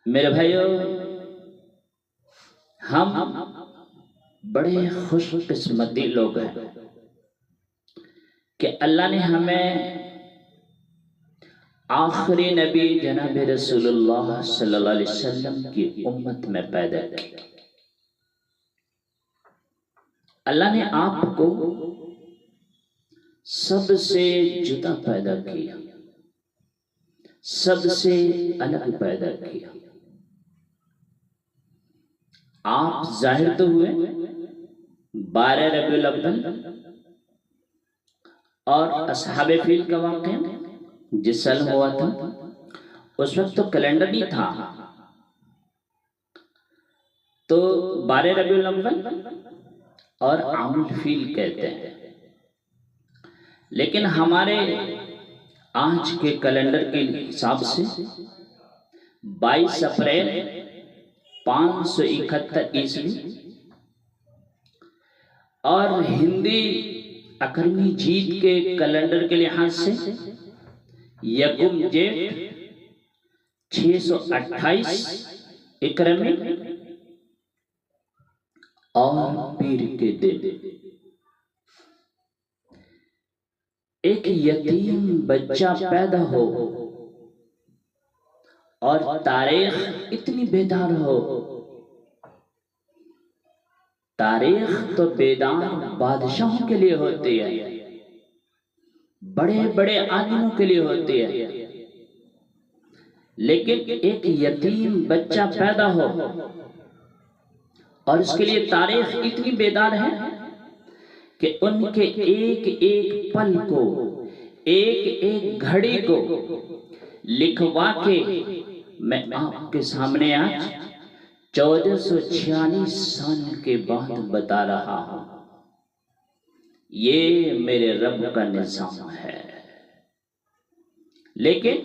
میرے بھائیو، ہم بڑے خوش قسمتی لوگ ہیں کہ اللہ نے ہمیں آخری نبی جناب رسول اللہ صلی اللہ علیہ وسلم کی امت میں پیدا کیا۔ اللہ نے آپ کو سب سے جدا پیدا کیا، سب سے الگ پیدا کیا۔ آپ ظاہر تو ہوئے 12 ربیع الاول اور اصحاب فیل کا واقعہ جس سال ہوا تھا، اس وقت تو کیلنڈر نہیں تھا، تو 12 ربیع الاول اور عام الفیل کہتے ہیں۔ لیکن ہمارے آج کے کیلنڈر کے حساب سے 22 اپریل 571 عیسوی اور ہندی اکرمی جیت کے کیلنڈر کے لحاظ سے یکم جیٹ 628 اکرمی اور پیر کے دن ایک یتیم بچہ پیدا ہو اور تاریخ اتنی بیدار ہو۔ تاریخ تو بیدار بادشاہوں کے لیے ہوتی ہے، بڑے بڑے آدمیوں کے لیے ہوتی ہے، لیکن ایک یتیم بچہ پیدا ہو اور اس کے لیے تاریخ اتنی بیدار ہے کہ ان کے ایک ایک پل کو، ایک ایک گھڑی کو لکھوا کے میں آپ کے سامنے آج 1446 سال کے بعد بتا رہا ہوں۔ یہ میرے رب کا نظام ہے۔ لیکن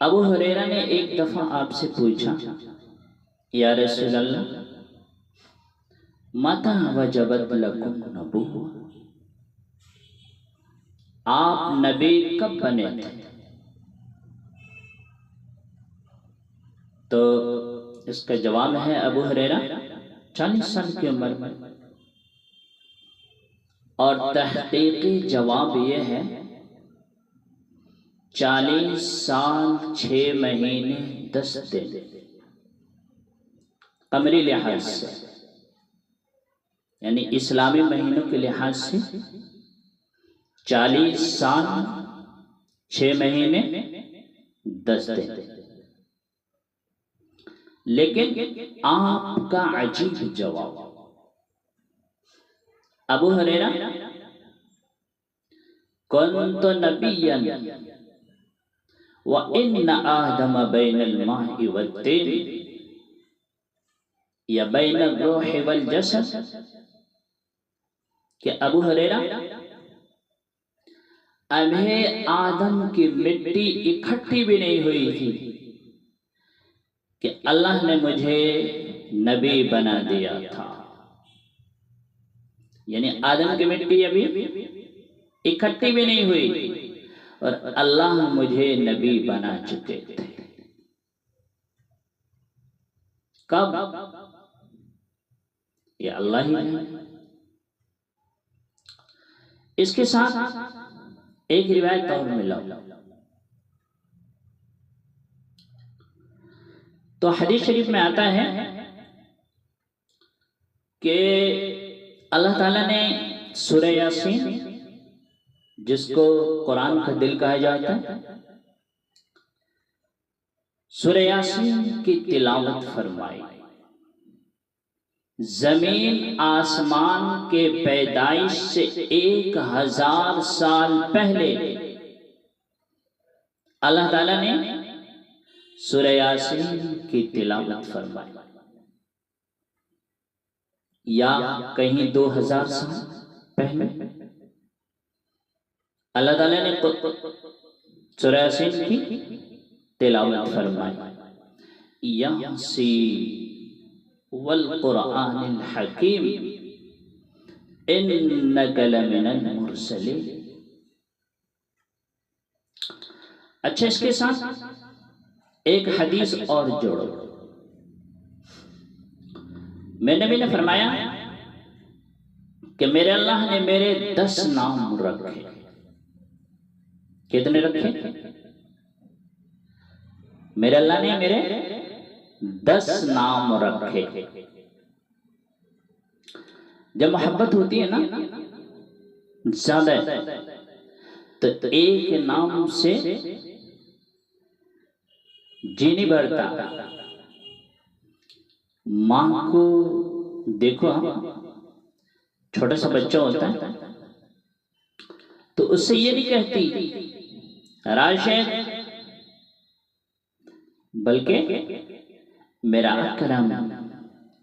ابو ہریرہ نے ایک دفعہ آپ سے پوچھا، یا رسول اللہ متى وجبت لکم نبوہ، آپ نبی کب بنے تھے؟ تو اس کا جواب ہے ابو ہریرہ 40 سال کی عمر میں، اور تحقیقی جواب یہ ہے 40 سال 6 مہینے 10 دن قمری لحاظ سے، یعنی اسلامی مہینوں کے لحاظ سے 40 سال 6 مہینے 10 دن۔ لیکن آپ کا عجیب جواب، ابو ہریرہ كنت نبيا وإن آدم بين الماء والطين یا بین الروح والجسد، کہ ابو ہریرہ ابھی آدم کی مٹی اکٹھی بھی نہیں ہوئی تھی کہ اللہ نے مجھے نبی بنا دیا تھا، یعنی آدم کی مٹی ابھی اکٹھی بھی نہیں ہوئی اور اللہ مجھے نبی بنا چکے تھے۔ کب؟ یہ اللہ ہی ہے۔ اس کے ساتھ ایک روایت اور ملا، تو حدیث شریف میں آتا ہے کہ اللہ تعالیٰ نے سورہ یاسین، جس کو قرآن کا دل کہا جاتا ہے، سورہ یاسین کی تلاوت فرمائی۔ زمین آسمان کے پیدائش سے 1000 سال پہلے اللہ تعالیٰ نے سورہ یاسین کی تلاوت فرمائی، یا کہیں 2000 سال پہلے اللہ تعالیٰ نے سورہ یاسین کی تلاوت فرمائی۔ یاسین والقرآن الحکیم انک لمن المرسلین۔ اچھا، اس کے ساتھ ایک حدیث اور جوڑو. میں نبی نے فرمایا کہ میرے اللہ نے میرے 10 نام رکھے. کتنے رکھے؟ میرے اللہ نے میرے 10 نام رکھے. جب محبت ہوتی ہے نا زیادہ تو ایک نام سے جی نہیں بڑھتا. ماں کو دیکھو، چھوٹا سا بچہ ہوتا ہے تو اس سے یہ نہیں کہتی راشد، بلکہ میرا اکرم،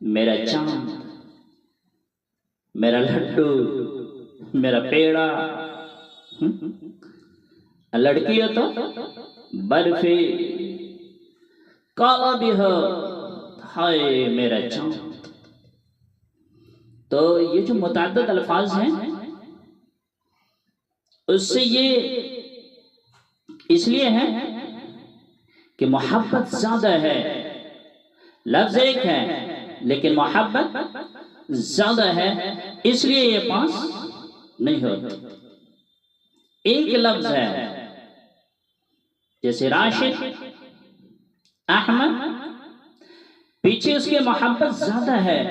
میرا چاند، میرا لڈو، میرا پیڑا. لڑکی ہو تو برفی، کالا بھی ہو ہائے میرا چاند. تو یہ جو متعدد الفاظ ہیں اس سے یہ اس لیے ہے کہ محبت زیادہ ہے. لفظ ایک ہے لیکن محبت زیادہ ہے، اس لیے یہ پاس نہیں ہوتا. ایک لفظ ہے جیسے راشد، احمد، پیچھے اس کے محبت زیادہ ہے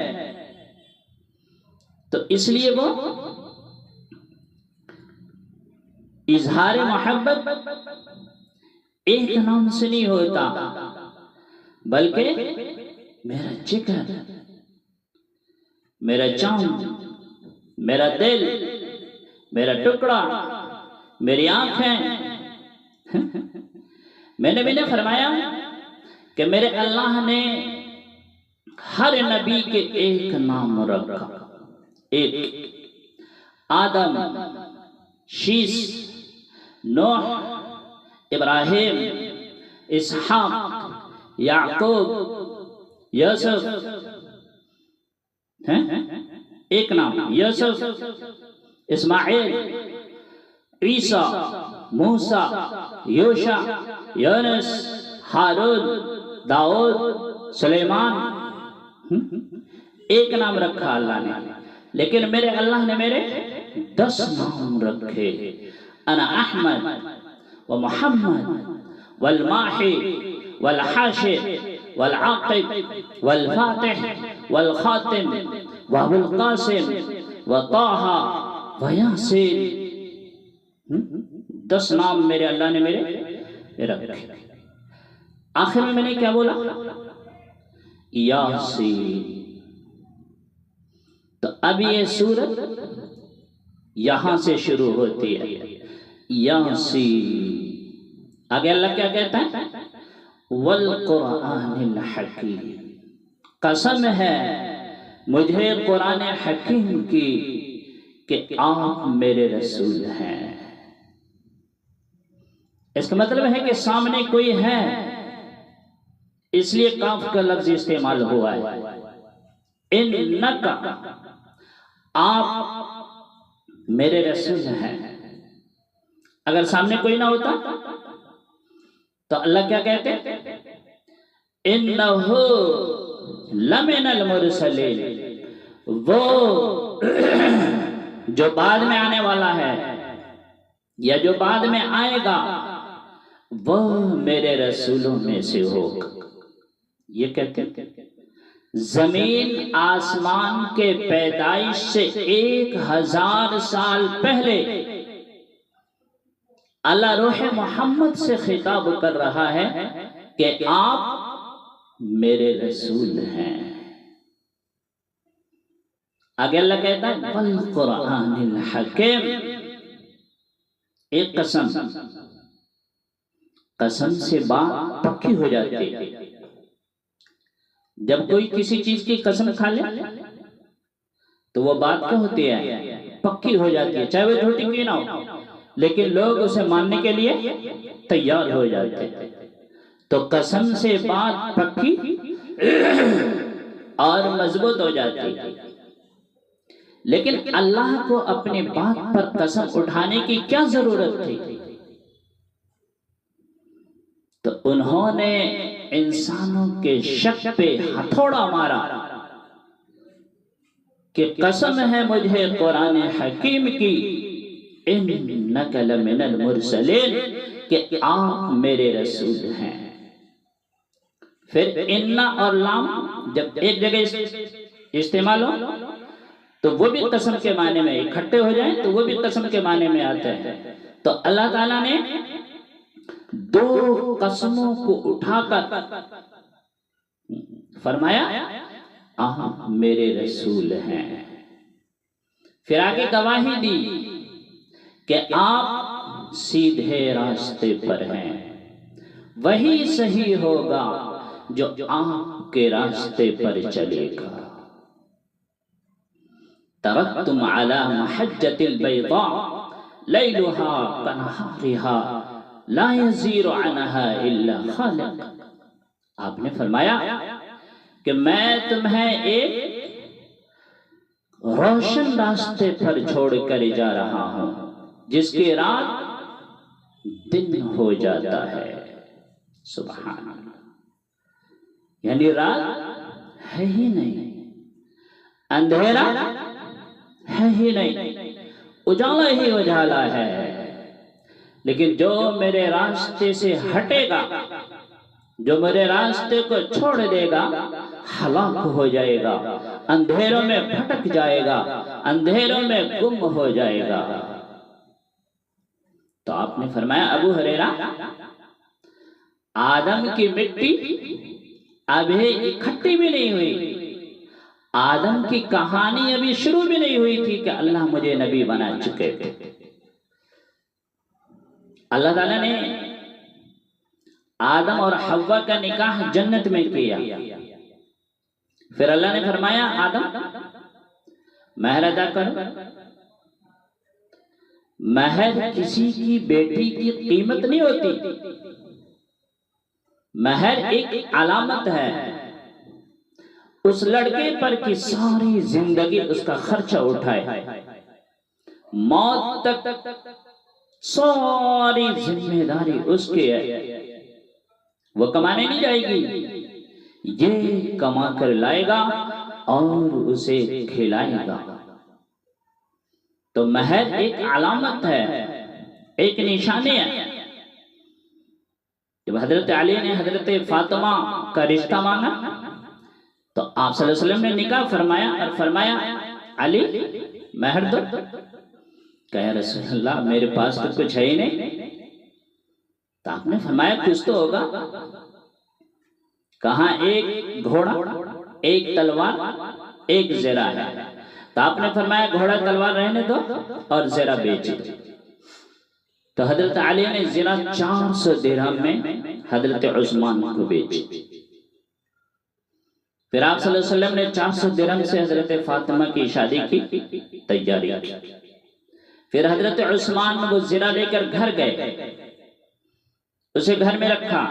تو اس لیے وہ اظہار محبت ایک نام سے نہیں ہوتا، بلکہ میرا جگر، میرا چاند، میرا دل، میرا ٹکڑا، میری آنکھیں. میں نے بھی نے فرمایا کہ میرے اللہ نے ہر نبی کے ایک نام رکھا. ایک آدم، شیس، نوح، ابراہیم، اسحاق، یعقوب، یوسف. ایک نام یوسف، اسماعیل، عیسیٰ، موسیٰ، یوشع، یونس، ہارون، داؤد، سلیمان. ایک نام رکھا اللہ نے، لیکن میرے اللہ نے میرے 10 نام رکھے. انا احمد و محمد والماحی والحاشر والعاقب والفاتح والخاتم وابو القاسم وطاہ ویاسین. 10 نام میرے اللہ نے میرے رکھے. آخر میں نے کیا بولا؟ یاسین. تو اب یہ سورت یہاں سے شروع ہوتی ہے، یاسین. آگے اللہ کیا کہتا ہے؟ والقرآن الحکیم. قسم ہے مجھے قرآن حکیم کی کہ آپ میرے رسول ہیں. اس کا مطلب ہے کہ سامنے کوئی ہے، اس لیے کاف کا لفظ استعمال ہوا ہے. انکا، آپ میرے رسول ہیں. اگر سامنے کوئی نہ ہوتا تو اللہ کیا کہتے؟ انہو لمن المرسلین. وہ جو بعد میں آنے والا ہے یا جو بعد میں آئے گا وہ میرے رسولوں میں سے ہوگا. یہ کہتے ہیں زمین آسمان کے پیدائش سے 1000 سال پہلے اللہ روح محمد سے خطاب کر رہا ہے کہ آپ میرے رسول ہیں. آگے اللہ کہتا ہے والقرآن الحکیم. ایک قسم، قسم سے بات پکی ہو جاتی ہے. جب کوئی کسی چیز کی قسم کھا لے تو وہ بات کیا ہوتی ہے؟ پکی ہو جاتی ہے، چاہے وہ جھوٹی کیوں نہ ہو، لیکن لوگ اسے ماننے کے لیے تیار ہو جاتے ہیں. تو قسم سے بات پکی اور مضبوط ہو جاتی ہے. لیکن اللہ کو اپنی بات پر قسم اٹھانے کی کیا ضرورت تھی؟ تو انہوں نے انسانوں کے شک پہ ہتھوڑا مارا کہ قسم ہے مجھے قرآن حکیم کی انک لمن المرسلین کہ آپ میرے رسول ہیں. پھر انا اور لام جب ایک جگہ استعمال ہو تو وہ بھی قسم کے معنی میں، اکٹھے ہو جائیں تو وہ بھی قسم کے معنی میں آتے ہیں. تو اللہ تعالیٰ نے دو قسموں کو اٹھا کر فرمایا آپ میرے رسول ہیں. پھر آگے گواہی دی کہ آپ سیدھے راستے پر ہیں، وہی صحیح ہوگا جو آپ کے راستے پر چلے گا. ترکتم علی محجۃ البیضاء لیلها کنہارها لا یزیغ عنها الا خالق. آپ نے فرمایا کہ میں تمہیں ایک روشن راستے پر چھوڑ کر جا رہا ہوں جس کی رات دن ہو جاتا ہے. سبحان اللہ. یعنی رات ہے ہی نہیں، اندھیرا ہے ہی نہیں، اجالا ہی اجالا ہے. لیکن جو میرے راستے سے ہٹے گا، جو میرے راستے کو چھوڑ دے گا، ہلاک ہو جائے گا، اندھیروں میں بھٹک جائے گا، اندھیروں میں گم ہو جائے گا. تو آپ نے فرمایا ابو ہریرہ آدم کی مٹی ابھی اکٹھی بھی نہیں ہوئی، آدم کی کہانی ابھی شروع بھی نہیں ہوئی تھی کہ اللہ مجھے نبی بنا چکے تھے. اللہ تعالیٰ نے آدم اور حوا کا نکاح جنت میں کیا. پھر اللہ نے فرمایا آدم مہر ادا کرو. مہر کسی کی بیٹی کی قیمت نہیں ہوتی، مہر ایک علامت ہے اس لڑکے پر کہ ساری زندگی اس کا خرچہ اٹھائے، موت تک ساری ذمہ داری اس کی ہے. وہ کمانے نہیں جائے گی، یہ کما کر لائے گا اور اسے کھلائے گا. تو مہر ایک علامت ہے، ایک نشانی ہے. جب حضرت علی نے حضرت فاطمہ کا رشتہ مانگا تو آپ صلی اللہ علیہ وسلم نے نکاح فرمایا اور فرمایا علی مہر دو. کہا رسول اللہ میرے پاس تو کچھ ہے ہی نہیں. تو آپ نے فرمایا کچھ تو ہوگا. کہاں ایک گھوڑا، ایک تلوار، ایک زرہ ہے. تو آپ نے فرمایا گھوڑا تلوار رہنے دو اور زرہ بیچ دو. تو حضرت علی نے زرہ 400 درہم میں حضرت عثمان کو بیچی. پھر آپ صلی اللہ علیہ وسلم نے 400 درہم سے حضرت فاطمہ کی شادی کی تیاری کی. پھر حضرت عثمان وہ زرہ لے کر گھر گئے، اسے گھر میں رکھا،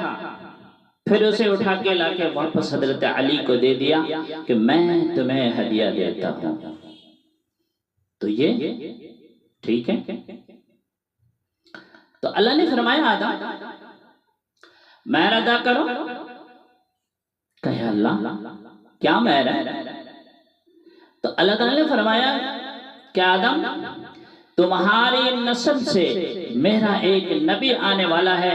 پھر اسے اٹھا کے لا کے واپس حضرت علی کو دے دیا کہ میں تمہیں ہدیہ دیتا ہوں. تو یہ ٹھیک ہے. تو اللہ نے فرمایا آدم مہر ادا کرو. کہا اللہ کیا مہر ہے؟ تو اللہ تعالیٰ نے فرمایا کہ آدم تمہاری نسل سے میرا ایک نبی آنے والا ہے،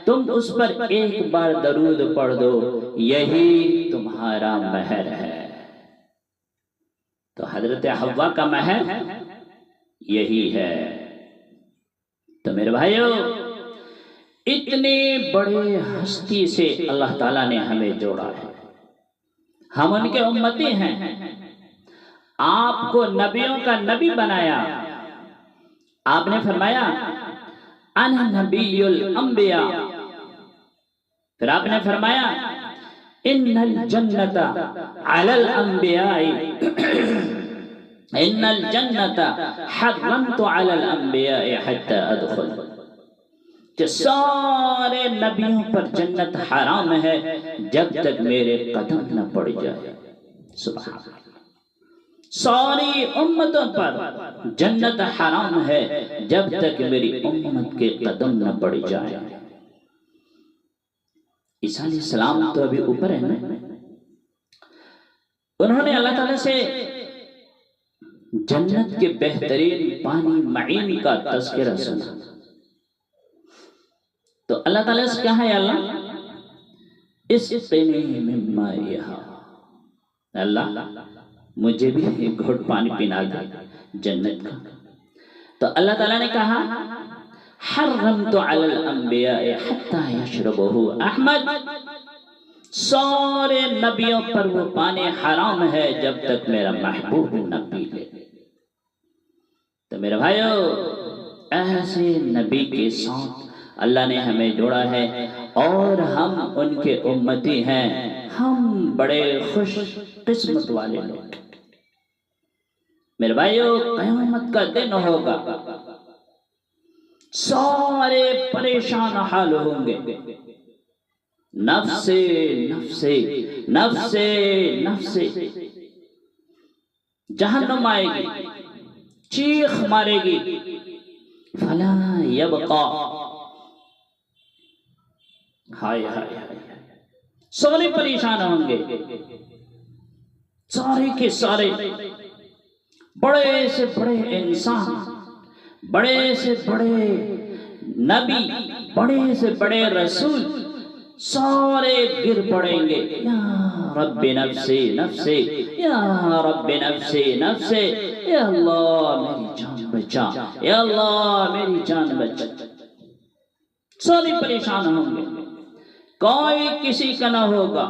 تم اس پر ایک بار درود پڑھ دو، یہی تمہارا مہر ہے. تو حضرت حوا کا مہر یہی ہے. تو میرے بھائیو اتنے بڑے ہستی سے اللہ تعالیٰ نے ہمیں جوڑا ہے، ہم ان کے امتی ہیں. آپ کو نبیوں کا نبی بنایا. آپ نے فرمایا انا نبی الانبیاء. پھر آپ نے فرمایا ان الجنت علی الانبیاء ان الجنت حرمت علی الانبیاء حتی ادخل. کہ سارے نبیوں پر جنت حرام ہے جب تک میرے قدم نہ پڑ جائے. سبحان اللہ. ساری امتوں پر جنت حرام ہے جب تک میری امت کے قدم نہ پڑ جائے. عیسیٰ علیہ السلام تو ابھی اوپر ہے نا، انہوں نے اللہ تعالیٰ سے جنت کے بہترین پانی معین کا تذکرہ سنا، تو اللہ تعالیٰ سے کہا ہے اللہ اسقنی من مائها، اللہ مجھے بھی ایک گھٹ پانی پینا دے جنت کا۔ تو اللہ تعالیٰ نے کہا حرمت علی الانبیاء حتی یشربہ احمد، سارے نبیوں پر وہ پانی حرام ہے جب تک میرا محبوب نہ پی لے۔ تو میرے بھائیو، ایسے نبی کے ساتھ اللہ نے ہمیں جوڑا ہے اور ہم ان کے امتی ہیں، ہم بڑے خوش قسمت والے لوگ۔ میرے بھائیو، قیامت کا دن ہوگا، سارے پریشان حال ہوں گے، نفس نفس نفس نفس، جہنم آئے گی، چیخ مارے گی، فلا یبقا، ہائے ہائے ہائے، سارے پریشان ہوں گے، سارے کے سارے، بڑے سے بڑے انسان، بڑے سے بڑے نبی، بڑے سے بڑے رسول، سارے گر پڑیں گے، یا رب نفسی نفسی، یا رب نفسی نفسی، یا اللہ میری جان بچا، یا اللہ میری جان بچا۔ سارے پریشان ہوں گے، کوئی کسی کا نہ ہوگا،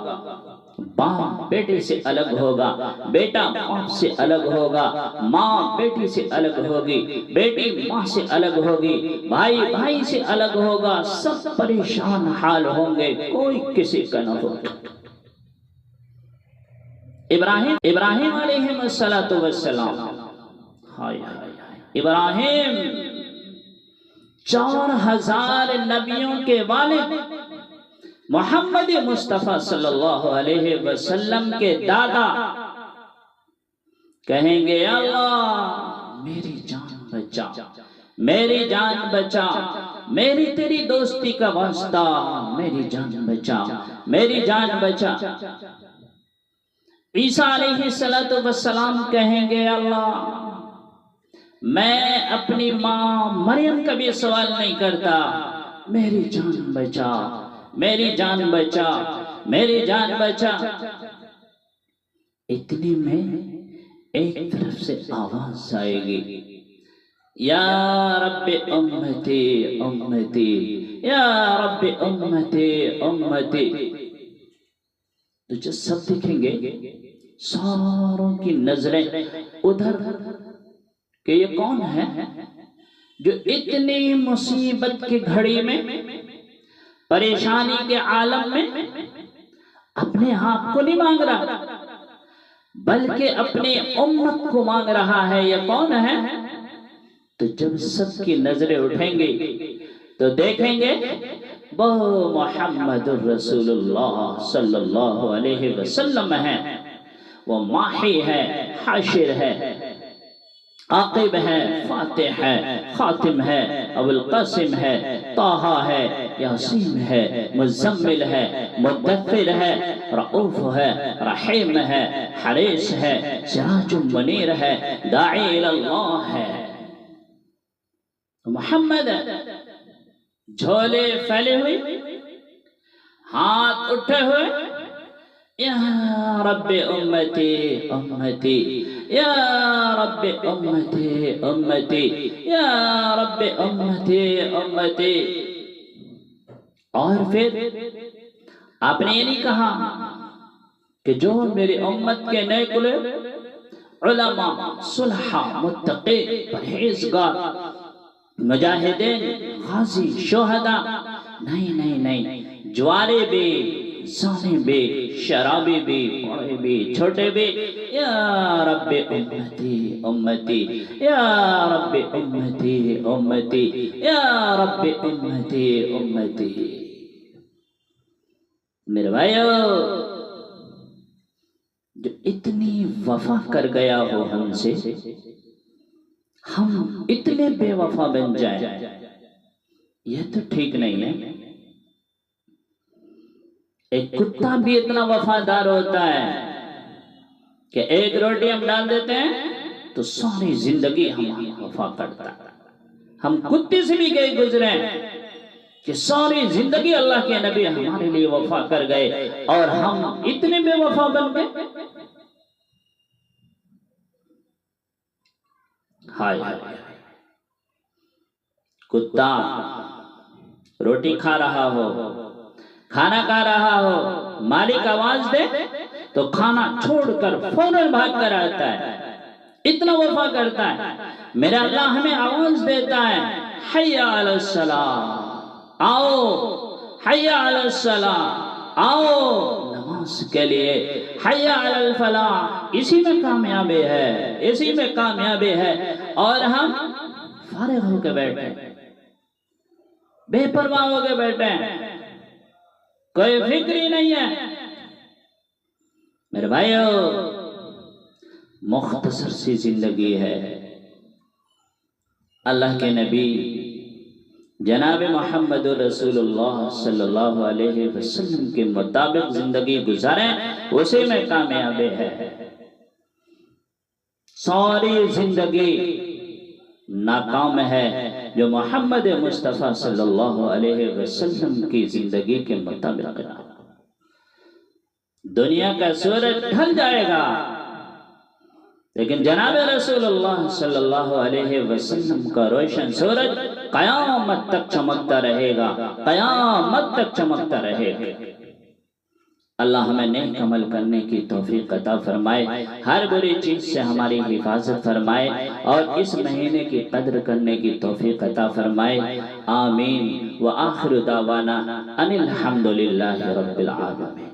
باپ بیٹے سے الگ ہوگا، بیٹا باپ سے الگ ہوگا، ماں بیٹی سے الگ ہوگی، بیٹی ماں سے الگ ہوگی، بھائی بھائی سے الگ ہوگا، سب پریشان حال ہوں گے، کوئی کسی کا نہ ہوگا۔ ابراہیم علیہ السلام، ابراہیم 4000 نبیوں کے والد، محمد مصطفیٰ صلی اللہ علیہ وسلم کے دادا، کہیں گے یا اللہ میری جان بچا، میری جان بچا، میری تیری دوستی کا واسطہ، میری جان بچا، میری جان بچا۔ عیسیٰ علیہ السلام کہیں گے اللہ میں اپنی ماں مریم کا بھی سوال نہیں کرتا، میری جان بچا، میری جان بچا، میری جان بچا۔ اتنی میں ایک طرف سے آواز آئے گی، یا رب امتی امتی، یا رب امتی امتی۔ تو جو سب دیکھیں گے، ساروں کی نظریں ادھر کہ یہ کون ہے جو اتنی مصیبت کی گھڑی میں، پریشانی کے عالم میں اپنے آپ کو نہیں مانگ رہا بلکہ اپنے امت کو مانگ رہا ہے، یہ کون ہے؟ تو جب سب کی نظریں اٹھیں گے تو دیکھیں گے وہ محمد الرسول اللہ صلی اللہ علیہ وسلم ہے، وہ ماحی ہے، حاشر ہے، عاقب ہے، فاتح ہے، خاتم ہے، ابو القاسم ہے، طٰہٰ ہے، یاسین ہے، مزمل ہے، مدثر ہے، رؤوف ہے، رحیم ہے، حریص ہے، سراج منیر ہے، داعی اللہ ہے۔ محمد جھولے پھیلے ہوئے، ہاتھ اٹھے ہوئے، یا رب امتی امتی، یا رب امتی امتی، یا رب امتی امتی۔ اور پھر آپ نے یہ نہیں کہا کہ جو میری امت کے نیک لوگ، علماء، صلحاء، متقین، پرہیزگار، مجاہدین، غازی، شہداء، نہیں نہیں نہیں، جوارے بھی، زانے بھی، شرابی بھی، بڑے بھی، چھوٹے بھی، یا رب امتی امتی، یا رب امتی امتی، یا رب امتی امتی۔ میرے بھائیو، جو اتنی وفا کر گیا ہو ہم سے، ہم اتنے بے وفا بن جائیں، یہ تو ٹھیک نہیں ہے۔ ایک کتا بھی اتنا وفادار ہوتا ہے کہ ایک روٹی ہم ڈال دیتے ہیں تو ساری زندگی ہماری وفا کرتا ہے. ہم کتے سے بھی گئے گزرے کہ ساری زندگی اللہ کے نبی ہمارے لیے وفا کر گئے اور ہم اتنے بے وفا بن گئے. ہائے کتا روٹی کھا رہا ہو، کھانا کھا رہا ہو، مالک آواز دے تو کھانا چھوڑ کر فوراً بھاگ کر آتا ہے، اتنا وفا کرتا ہے. میرا اللہ ہمیں آواز دیتا ہے حی علی الصلاۃ، آؤ حی علی الصلاۃ، آؤ نماز کے لیے، حی علی الفلاح. اسی میں کامیابی ہے، اسی میں کامیابی ہے. اور ہم فارغ ہو کے بیٹھے، بے پرواہ ہو کے بیٹھے، کوئی فکر ہی نہیں ہے. میرے بھائیو مختصر سی زندگی ہے. اللہ کے نبی جناب محمد رسول اللہ صلی اللہ علیہ وسلم کے مطابق زندگی گزاریں، اسی میں کامیابی ہے. ساری زندگی ناکام ہے جو محمد مصطفیٰ صلی اللہ علیہ وسلم کی زندگی کے مطابق ہے. دنیا کا سورج ڈھل جائے گا لیکن جناب رسول اللہ صلی اللہ علیہ وسلم کا روشن سورج قیامت تک چمکتا رہے گا، قیامت تک چمکتا رہے گا. اللہ ہمیں نیک عمل کرنے کی توفیق عطا فرمائے، ہر بری چیز سے ہماری حفاظت فرمائے اور اس مہینے کی قدر کرنے کی توفیق عطا فرمائے. آمین. وآخر دعوانا ان الحمدللہ رب العالمین.